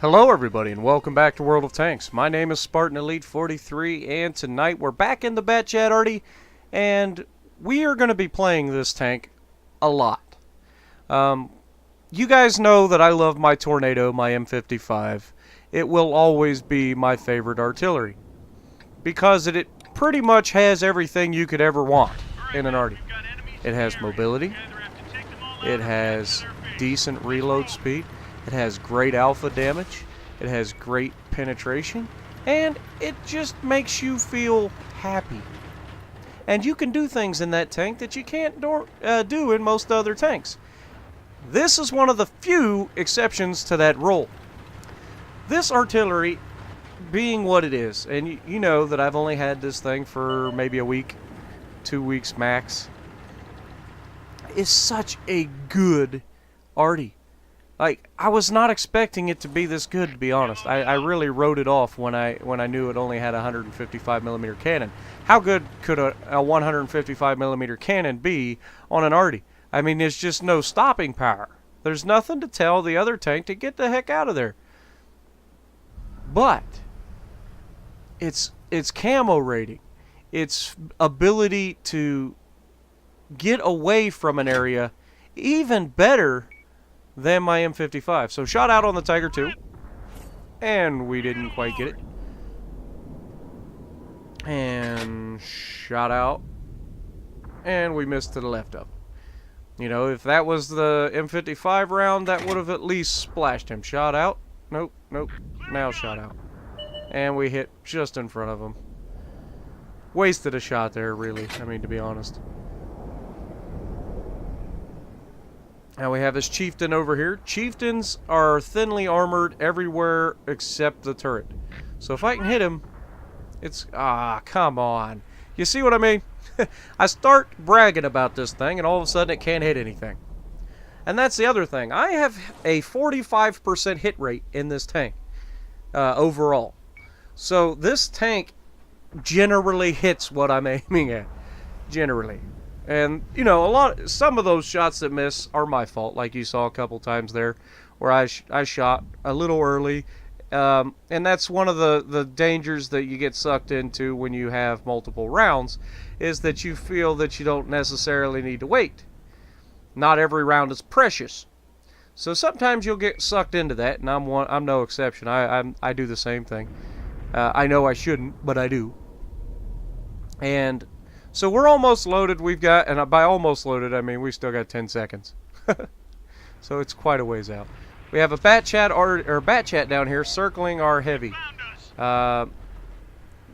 Hello everybody and welcome back to World of Tanks. My name is Spartan Elite 43 and tonight we're back in the bat chat, ARTY, and we are going to be playing this tank a lot. You guys know that I love my Tornado, my M55. It will always be my favorite artillery because it pretty much has everything you could ever want in an ARTY. It has mobility, it has decent reload speed, it has great alpha damage, it has great penetration, and it just makes you feel happy. And you can do things in that tank that you can't do in most other tanks. This is one of the few exceptions to that rule. This artillery, being what it is, and you know that I've only had this thing for maybe a week, 2 weeks max, is such a good ARTY. Like, I was not expecting it to be this good, to be honest. I really wrote it off when I knew it only had a 155mm cannon. How good could a 155mm cannon be on an ARTY? I mean, there's just no stopping power. There's nothing to tell the other tank to get the heck out of there. But its camo rating, its ability to get away from an area, even better than my M55. So shot out on the Tiger 2, and we didn't quite get it. And shot out, and we missed to the left of him. You know, if that was the M55 round, that would have at least splashed him. Shot out. Nope, nope. Now shot out. And we hit just in front of him. Wasted a shot there, really. I mean, to be honest. Now we have this Chieftain over here. Chieftains are thinly armored everywhere except the turret. So if I can hit him, it's... Ah, come on. You see what I mean? I start bragging about this thing, and all of a sudden it can't hit anything. And that's the other thing. I have a 45% hit rate in this tank overall. So this tank generally hits what I'm aiming at. Generally. And, you know, some of those shots that miss are my fault, like you saw a couple times there, where I shot a little early. And that's one of the dangers that you get sucked into when you have multiple rounds, is that you feel that you don't necessarily need to wait. Not every round is precious. So sometimes you'll get sucked into that, and I'm no exception. I do the same thing. I know I shouldn't, but I do. And so we're almost loaded. We've got, and by almost loaded, I mean we still got 10 seconds. So it's quite a ways out. We have a bat chat down here circling our heavy.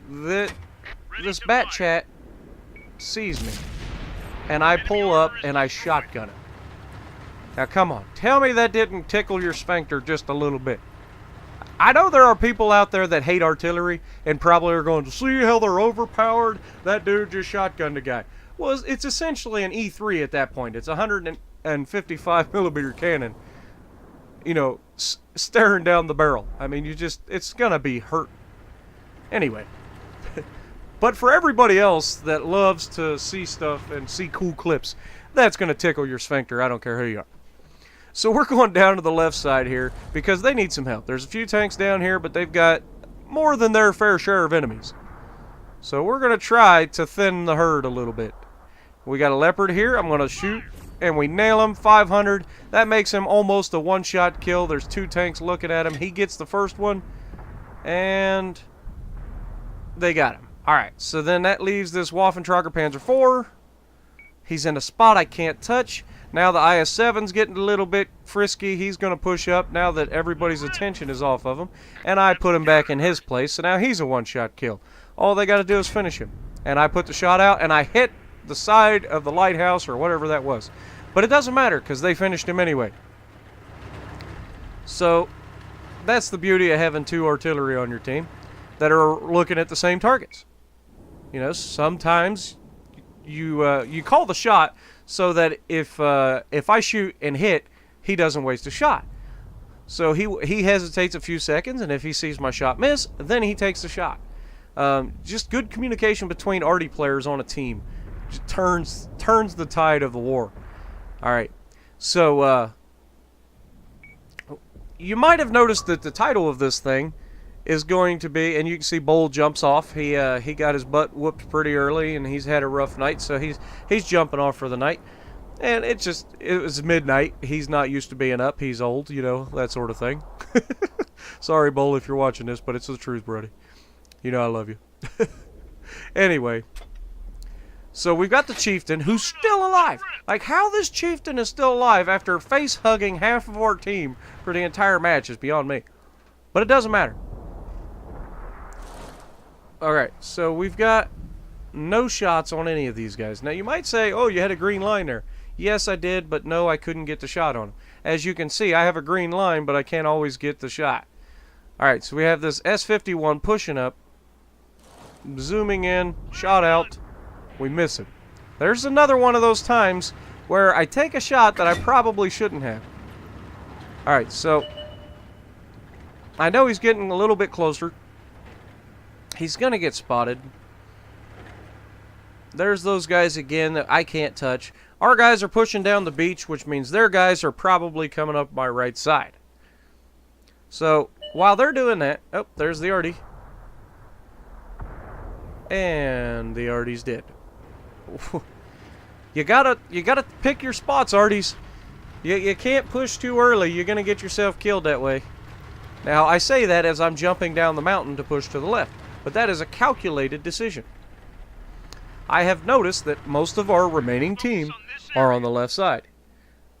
This bat chat sees me, and I pull up and I shotgun it. Now come on, tell me that didn't tickle your sphincter just a little bit. I know there are people out there that hate artillery and probably are going to see how they're overpowered. That dude just shotgunned a guy. Well, it's essentially an E3 at that point. It's a 155mm cannon, you know, staring down the barrel. I mean, it's gonna be hurt. Anyway. But for everybody else that loves to see stuff and see cool clips, that's gonna tickle your sphincter. I don't care who you are. So we're going down to the left side here because they need some help. There's a few tanks down here, but they've got more than their fair share of enemies. So we're going to try to thin the herd a little bit. We got a Leopard here. I'm going to shoot, and we nail him. 500. That makes him almost a one-shot kill. There's two tanks looking at him. He gets the first one, and they got him. All right, so then that leaves this Waffentrager Panzer IV. He's in a spot I can't touch. Now the IS-7's getting a little bit frisky. He's going to push up now that everybody's attention is off of him. And I put him back in his place, so now he's a one-shot kill. All they got to do is finish him. And I put the shot out, and I hit the side of the lighthouse or whatever that was. But it doesn't matter, because they finished him anyway. So that's the beauty of having two artillery on your team that are looking at the same targets. You know, sometimes you call the shot so that if I shoot and hit, he doesn't waste a shot. So he hesitates a few seconds, and if he sees my shot miss, then he takes the shot. Just good communication between ARTY players on a team just turns the tide of the war. All right, so you might have noticed that the title of this thing is going to be, and you can see Bull jumps off. He got his butt whooped pretty early, and he's had a rough night, so he's jumping off for the night. And it was midnight. He's not used to being up. He's old, you know, that sort of thing. Sorry, Bull, if you're watching this, but it's the truth, buddy. You know I love you. Anyway, so we've got the chieftain who's still alive. Like, how this chieftain is still alive after face-hugging half of our team for the entire match is beyond me. But it doesn't matter. Alright, so we've got no shots on any of these guys. Now, you might say, oh, you had a green line there. Yes, I did, but no, I couldn't get the shot on him. As you can see, I have a green line, but I can't always get the shot. Alright, so we have this S-51 pushing up, zooming in, shot out, we miss him. There's another one of those times where I take a shot that I probably shouldn't have. Alright, so I know he's getting a little bit closer. He's going to get spotted. There's those guys again that I can't touch. Our guys are pushing down the beach, which means their guys are probably coming up my right side. So, while they're doing that, oh, there's the ARTY. And the ARTY's dead. You gotta pick your spots, ARTYs. You can't push too early. You're gonna get yourself killed that way. Now, I say that as I'm jumping down the mountain to push to the left, but that is a calculated decision. I have noticed that most of our remaining team are on the left side.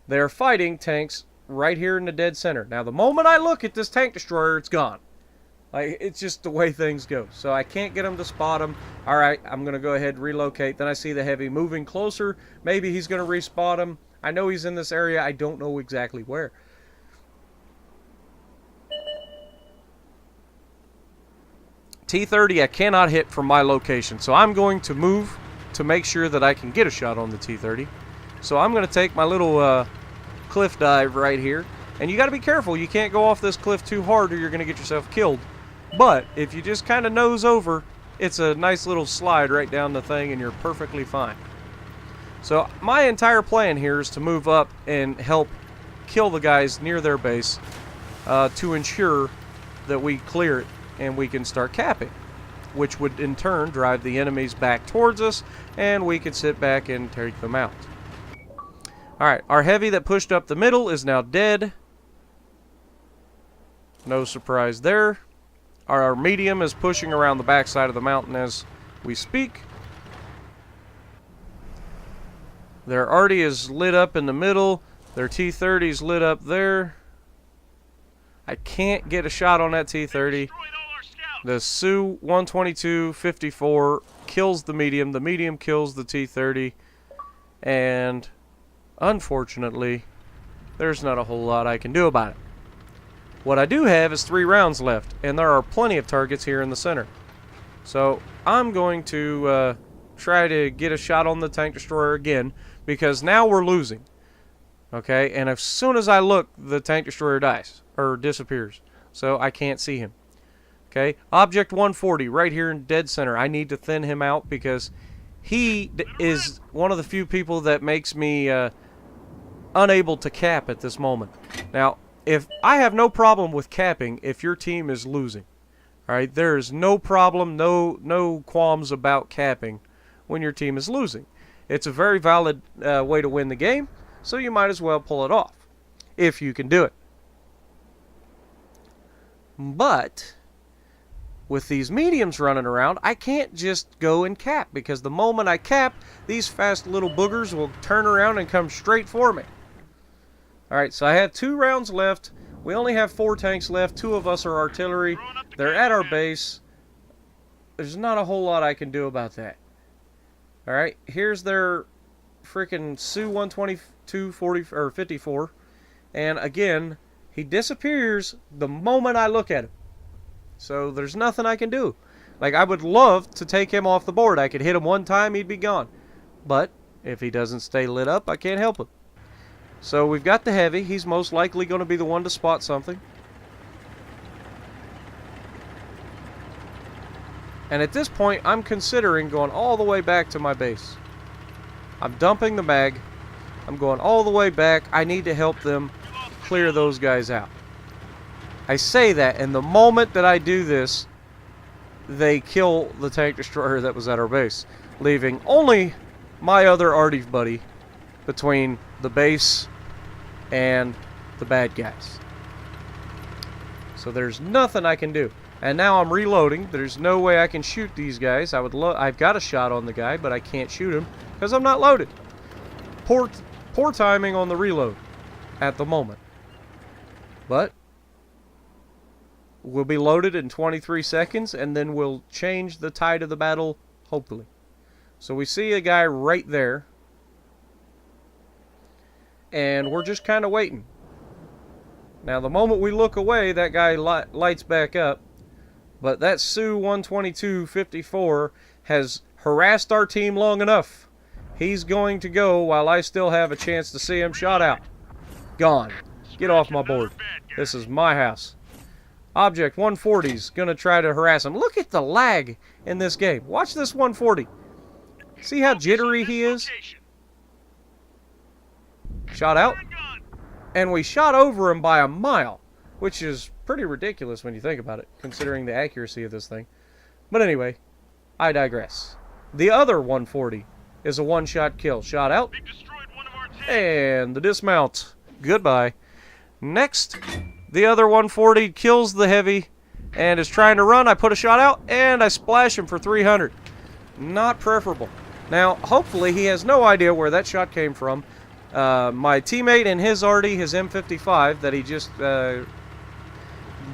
They're fighting tanks right here in the dead center. Now, the moment I look at this tank destroyer, it's gone. Like, it's just the way things go. So I can't get them to spot them. All right, I'm going to go ahead and relocate. Then I see the heavy moving closer. Maybe he's going to respot him. I know he's in this area. I don't know exactly where. T-30 I cannot hit from my location, so I'm going to move to make sure that I can get a shot on the T-30. So I'm going to take my little cliff dive right here. And you got to be careful. You can't go off this cliff too hard or you're going to get yourself killed. But if you just kind of nose over, it's a nice little slide right down the thing and you're perfectly fine. So my entire plan here is to move up and help kill the guys near their base to ensure that we clear it and we can start capping, which would in turn drive the enemies back towards us and we could sit back and take them out. Alright, our heavy that pushed up the middle is now dead. No surprise there. Our medium is pushing around the backside of the mountain as we speak. Their ARTY is lit up in the middle. Their T-30 is lit up there. I can't get a shot on that T-30. The Su-122-54 kills the medium kills the T-30, and unfortunately, there's not a whole lot I can do about it. What I do have is 3 rounds left, and there are plenty of targets here in the center. So I'm going to try to get a shot on the tank destroyer again, because now we're losing. Okay, and as soon as I look, the tank destroyer dies, or disappears, so I can't see him. Okay, Object 140 right here in dead center. I need to thin him out because he is one of the few people that makes me unable to cap at this moment. Now, if I have no problem with capping if your team is losing. Alright, there is no problem, no qualms about capping when your team is losing. It's a very valid way to win the game, so you might as well pull it off if you can do it. But with these mediums running around, I can't just go and cap, because the moment I cap, these fast little boogers will turn around and come straight for me. Alright, so I have 2 rounds left. We only have 4 tanks left. 2 of us are artillery. They're at our base. There's not a whole lot I can do about that. Alright, here's their freaking Su-122-54. And again, he disappears the moment I look at him. So there's nothing I can do. Like, I would love to take him off the board. I could hit him one time, he'd be gone. But if he doesn't stay lit up, I can't help him. So we've got the heavy. He's most likely going to be the one to spot something. And at this point, I'm considering going all the way back to my base. I'm dumping the mag. I'm going all the way back. I need to help them clear those guys out. I say that, and the moment that I do this, they kill the tank destroyer that was at our base, leaving only my other ARTY buddy between the base and the bad guys. So there's nothing I can do. And now I'm reloading. There's no way I can shoot these guys. I've got a shot on the guy, but I can't shoot him because I'm not loaded. Poor timing on the reload at the moment. But we'll be loaded in 23 seconds, and then we'll change the tide of the battle, hopefully. So we see a guy right there, and we're just kind of waiting. Now, the moment we look away, that guy lights back up. But that Su-122-54 has harassed our team long enough. He's going to go while I still have a chance to see him shot out. Gone. Get off my board. This is my house. Object 140's going to try to harass him. Look at the lag in this game. Watch this 140. See how jittery he is? Shot out. And we shot over him by a mile, which is pretty ridiculous when you think about it, considering the accuracy of this thing. But anyway, I digress. The other 140 is a one-shot kill. Shot out. And the dismount. Goodbye. Next, the other 140 kills the heavy and is trying to run. I put a shot out, and I splash him for 300. Not preferable. Now, hopefully he has no idea where that shot came from. My teammate and his ARTY, his M55 that he just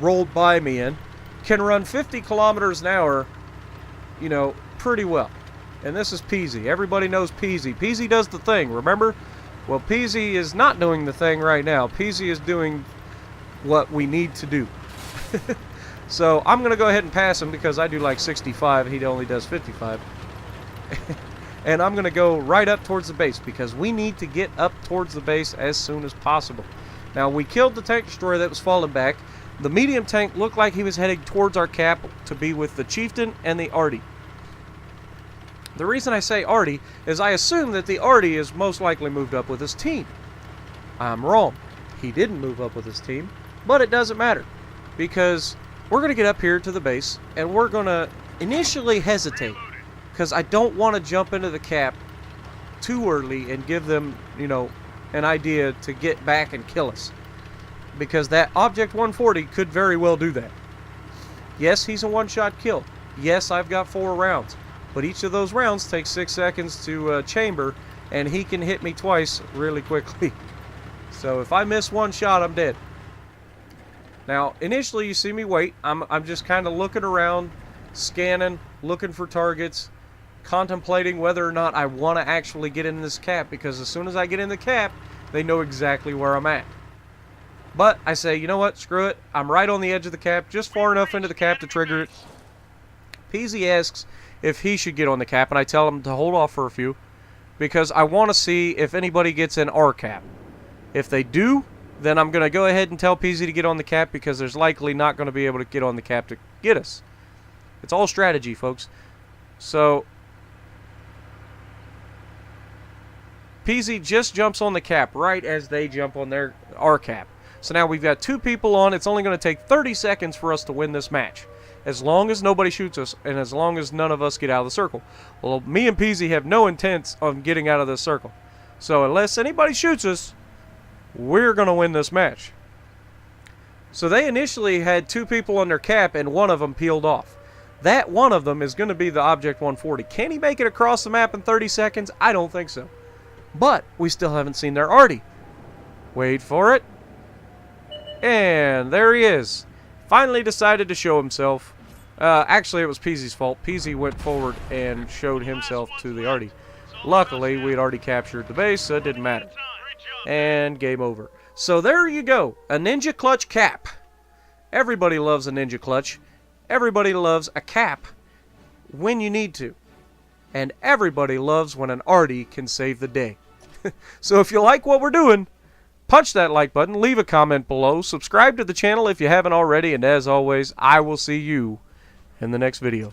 rolled by me in, can run 50 kilometers an hour, you know, pretty well. And this is Peasy. Everybody knows Peasy. Peasy does the thing, remember? Well, Peasy is not doing the thing right now. Peasy is doing what we need to do. So I'm going to go ahead and pass him because I do like 65. He only does 55. And I'm going to go right up towards the base because we need to get up towards the base as soon as possible. Now, we killed the tank destroyer that was falling back. The medium tank looked like he was heading towards our cap to be with the chieftain and the ARTY. The reason I say ARTY is I assume that the ARTY is most likely moved up with his team. I'm wrong. He didn't move up with his team, but it doesn't matter because we're going to get up here to the base and we're going to initially hesitate because I don't want to jump into the cap too early and give them, you know, an idea to get back and kill us. Because that Object 140 could very well do that. Yes, he's a one-shot kill. Yes, I've got 4 rounds. But each of those rounds takes 6 seconds to chamber, and he can hit me twice really quickly. So if I miss one shot, I'm dead. Now, initially you see me wait. I'm just kind of looking around, scanning, looking for targets, contemplating whether or not I want to actually get in this cap, because as soon as I get in the cap, they know exactly where I'm at. But I say, you know what, screw it. I'm right on the edge of the cap, just far enough into the cap to trigger it. Peasy asks if he should get on the cap, and I tell him to hold off for a few, because I want to see if anybody gets in our cap. If they do, then I'm going to go ahead and tell Peasy to get on the cap, because there's likely not going to be able to get on the cap to get us. It's all strategy, folks. So Peasy just jumps on the cap right as they jump on our cap. So now we've got 2 people on. It's only going to take 30 seconds for us to win this match, as long as nobody shoots us and as long as none of us get out of the circle. Well, me and Peasy have no intent on getting out of this circle. So unless anybody shoots us, we're going to win this match. So they initially had 2 people on their cap and one of them peeled off. That one of them is going to be the Object 140. Can he make it across the map in 30 seconds? I don't think so. But we still haven't seen their ARTY. Wait for it. And there he is. Finally decided to show himself. Actually, it was Peasy's fault. Peasy went forward and showed himself to the ARTY. Luckily, we had already captured the base, so it didn't matter. And game over. So there you go. A ninja clutch cap. Everybody loves a ninja clutch. Everybody loves a cap when you need to. And everybody loves when an ARTY can save the day. So if you like what we're doing, punch that like button, leave a comment below, subscribe to the channel if you haven't already, and as always, I will see you in the next video.